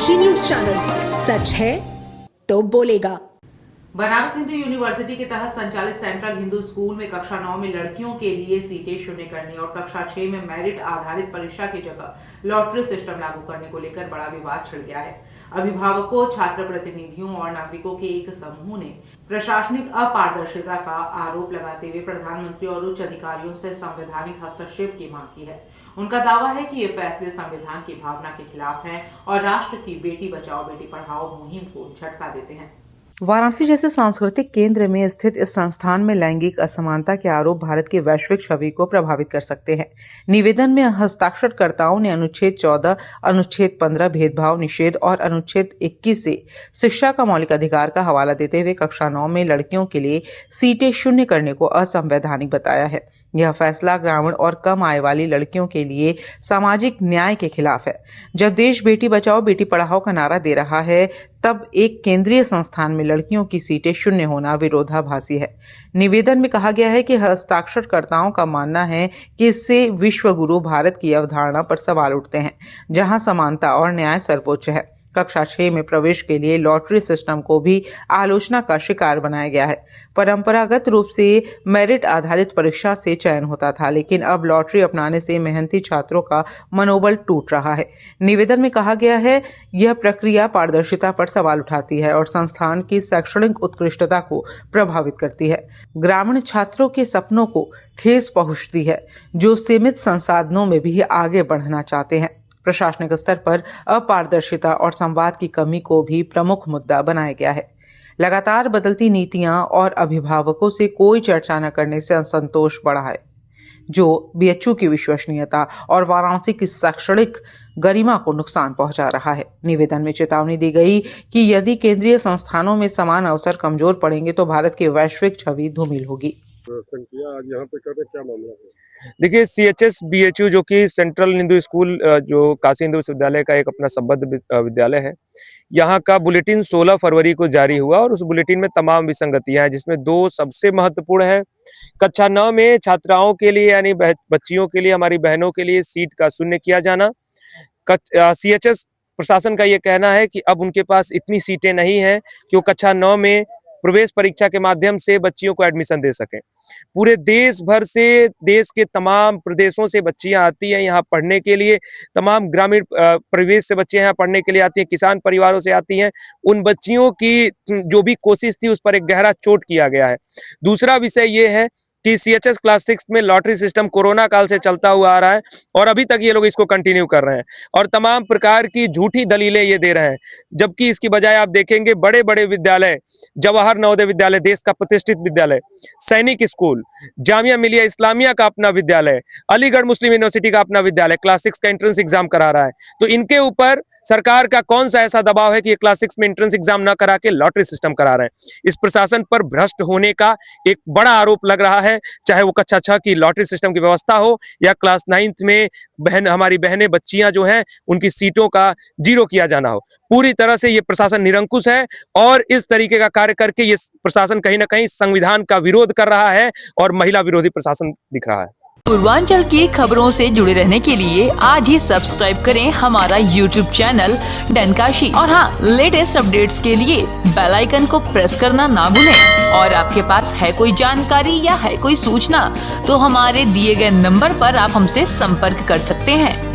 डनकाशी news channel, सच है तो बोलेगा। बनारस हिंदू यूनिवर्सिटी के तहत संचालित सेंट्रल हिंदू स्कूल में कक्षा 9 में लड़कियों के लिए सीटें शून्य करने और कक्षा 6 में मेरिट आधारित परीक्षा की जगह लॉटरी सिस्टम लागू करने को लेकर बड़ा विवाद छिड़ गया है। अभिभावकों, छात्र प्रतिनिधियों और नागरिकों के एक समूह ने प्रशासनिक अपारदर्शिता का आरोप लगाते हुए प्रधानमंत्री और उच्च अधिकारियों से संवैधानिक हस्तक्षेप की मांग की है। उनका दावा है कि ये फैसले संविधान की भावना के खिलाफ हैं और राष्ट्र की बेटी बचाओ बेटी पढ़ाओ मुहिम को झटका देते हैं। वाराणसी जैसे सांस्कृतिक केंद्र में स्थित इस संस्थान में लैंगिक असमानता के आरोप भारत की वैश्विक छवि को प्रभावित कर सकते हैं। निवेदन में हस्ताक्षरकर्ताओं ने अनुच्छेद 14, अनुच्छेद 15 भेदभाव निषेध और अनुच्छेद 21 से शिक्षा का मौलिक अधिकार का हवाला देते हुए कक्षा 9 में लड़कियों के लिए सीटें शून्य करने को असंवैधानिक बताया है। यह फैसला ग्रामीण और कम आय वाली लड़कियों के लिए सामाजिक न्याय के खिलाफ है। जब देश बेटी बचाओ बेटी पढ़ाओ का नारा दे रहा है, तब एक केंद्रीय संस्थान में लड़कियों की सीटें शून्य होना विरोधाभासी है। निवेदन में कहा गया है कि हस्ताक्षरकर्ताओं का मानना है कि इससे विश्व गुरु भारत की अवधारणा पर सवाल उठते हैं, जहां समानता और न्याय सर्वोच्च है। कक्षा 6 में प्रवेश के लिए लॉटरी सिस्टम को भी आलोचना का शिकार बनाया गया है। परंपरागत रूप से मेरिट आधारित परीक्षा से चयन होता था, लेकिन अब लॉटरी अपनाने से मेहनती छात्रों का मनोबल टूट रहा है। निवेदन में कहा गया है, यह प्रक्रिया पारदर्शिता पर सवाल उठाती है और संस्थान की शैक्षणिक उत्कृष्टता को प्रभावित करती है। ग्रामीण छात्रों के सपनों को ठेस पहुंचती है, जो सीमित संसाधनों में भी आगे बढ़ना चाहते हैं। प्रशासनिक स्तर पर अपारदर्शिता और संवाद की कमी को भी प्रमुख मुद्दा बनाया गया है। लगातार बदलती नीतियां और अभिभावकों से कोई चर्चा न करने से असंतोष बढ़ा है, जो बीएचयू की विश्वसनीयता और वाराणसी की शैक्षणिक गरिमा को नुकसान पहुंचा रहा है। निवेदन में चेतावनी दी गई कि यदि केंद्रीय संस्थानों में समान अवसर कमजोर पड़ेंगे तो भारत की वैश्विक छवि धूमिल होगी। आज यहाँ पे कर क्या मामला है? देखिए, CHS BHU जो कि सेंट्रल हिंदू स्कूल जो काशी हिंदू विश्वविद्यालय का एक अपना संबद्ध विद्यालय है, यहाँ का बुलेटिन 16 फरवरी को जारी हुआ और उस बुलेटिन में तमाम विसंगतियां हैं, जिसमें 2 सबसे महत्वपूर्ण है। कक्षा 9 में छात्राओं के लिए यानी बच्चियों के लिए, हमारी बहनों के लिए सीट का शून्य किया जाना। CHS प्रशासन का ये कहना है कि अब उनके पास इतनी सीटें नहीं है कि वो कक्षा 9 में प्रवेश परीक्षा के माध्यम से बच्चियों को एडमिशन दे सकें। पूरे देश भर से, देश के तमाम प्रदेशों से बच्चियां आती हैं यहाँ पढ़ने के लिए, तमाम ग्रामीण परिवेश से बच्चियां यहाँ पढ़ने के लिए आती हैं, किसान परिवारों से आती हैं। उन बच्चियों की जो भी कोशिश थी उस पर एक गहरा चोट किया गया है। दूसरा विषय ये है कि CHS क्लास 6 में लॉटरी सिस्टम कोरोना काल से चलता हुआ आ रहा है और अभी तक ये लोग इसको कंटिन्यू कर रहे हैं और तमाम प्रकार की झूठी दलीलें ये दे रहे हैं, जबकि इसकी बजाय आप देखेंगे बड़े बड़े विद्यालय, जवाहर नवोदय विद्यालय देश का प्रतिष्ठित विद्यालय, सैनिक स्कूल, जामिया मिलिया इस्लामिया का अपना विद्यालय, अलीगढ़ मुस्लिम यूनिवर्सिटी का अपना विद्यालय क्लास 6 का एंट्रेंस एग्जाम करा रहा है। तो इनके ऊपर सरकार का कौन सा ऐसा दबाव है कि ये क्लास 6 में एंट्रेंस एग्जाम ना करा के लॉटरी सिस्टम करा रहे हैं? इस प्रशासन पर भ्रष्ट होने का एक बड़ा आरोप लग रहा है, चाहे वो कक्षा 6 की लॉटरी सिस्टम की व्यवस्था हो या क्लास 9 में हमारी बहनें बच्चियां जो हैं उनकी सीटों का 0 किया जाना हो। पूरी तरह से ये प्रशासन निरंकुश है और इस तरीके का कार्य करके ये प्रशासन कहीं ना कहीं संविधान का विरोध कर रहा है और महिला विरोधी प्रशासन दिख रहा है। पूर्वांचल की खबरों से जुड़े रहने के लिए आज ही सब्सक्राइब करें हमारा YouTube चैनल डनकाशी और हाँ, लेटेस्ट अपडेट्स के लिए बेल आइकन को प्रेस करना ना भूलें। और आपके पास है कोई जानकारी या है कोई सूचना तो हमारे दिए गए नंबर पर आप हमसे संपर्क कर सकते हैं।